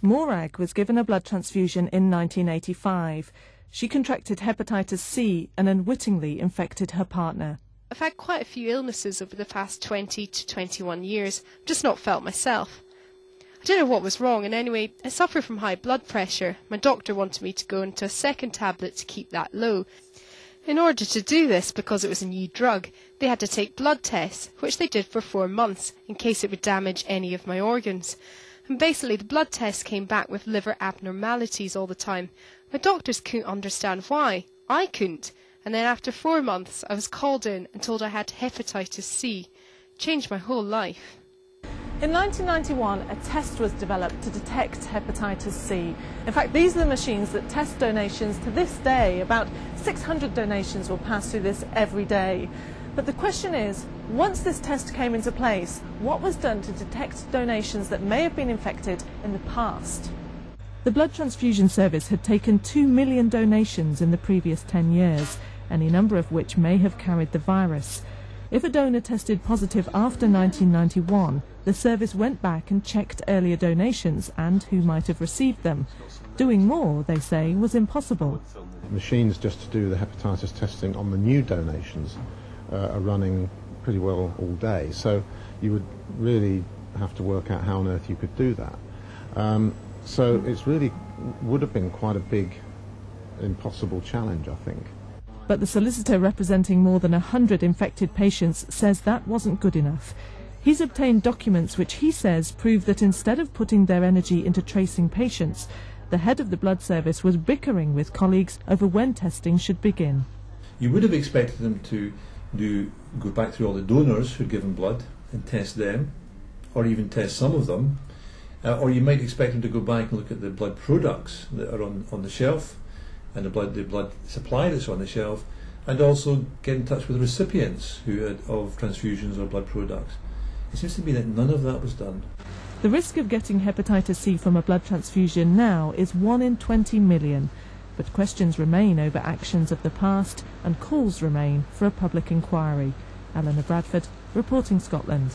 Morag was given a blood transfusion in 1985. She contracted hepatitis C and unwittingly infected her partner. I've had quite a few illnesses over the past 20 to 21 years, just not felt myself. I don't know what was wrong, and anyway, I suffer from high blood pressure. My doctor wanted me to go into a second tablet to keep that low. In order to do this, because it was a new drug, they had to take blood tests, which they did for 4 months, in case it would damage any of my organs. And basically the blood tests came back with liver abnormalities all the time. My doctors couldn't understand why. I couldn't. And then after 4 months, I was called in and told I had hepatitis C. Changed my whole life. In 1991, a test was developed to detect hepatitis C. In fact, these are the machines that test donations to this day. About 600 donations will pass through this every day. But the question is, once this test came into place, what was done to detect donations that may have been infected in the past? The Blood Transfusion Service had taken 2 million donations in the previous 10 years, any number of which may have carried the virus. If a donor tested positive after 1991, the service went back and checked earlier donations and who might have received them. Doing more, they say, was impossible. Machines just to do the hepatitis testing on the new donations are running pretty well all day, so you would really have to work out how on earth you could do that. So it's really would have been quite a big, impossible challenge, I think. But the solicitor representing more than 100 infected patients says that wasn't good enough. He's obtained documents which he says prove that instead of putting their energy into tracing patients, the head of the blood service was bickering with colleagues over when testing should begin. You would have expected them to go back through all the donors who'd given blood and test them, or even test some of them, or you might expect them to go back and look at the blood products that are on the shelf and the blood supply that's on the shelf, and also get in touch with recipients who had of transfusions or blood products. It seems to me that none of that was done. The risk of getting hepatitis C from a blood transfusion now is 1 in 20 million. But questions remain over actions of the past and calls remain for a public inquiry. Eleanor Bradford, reporting Scotland.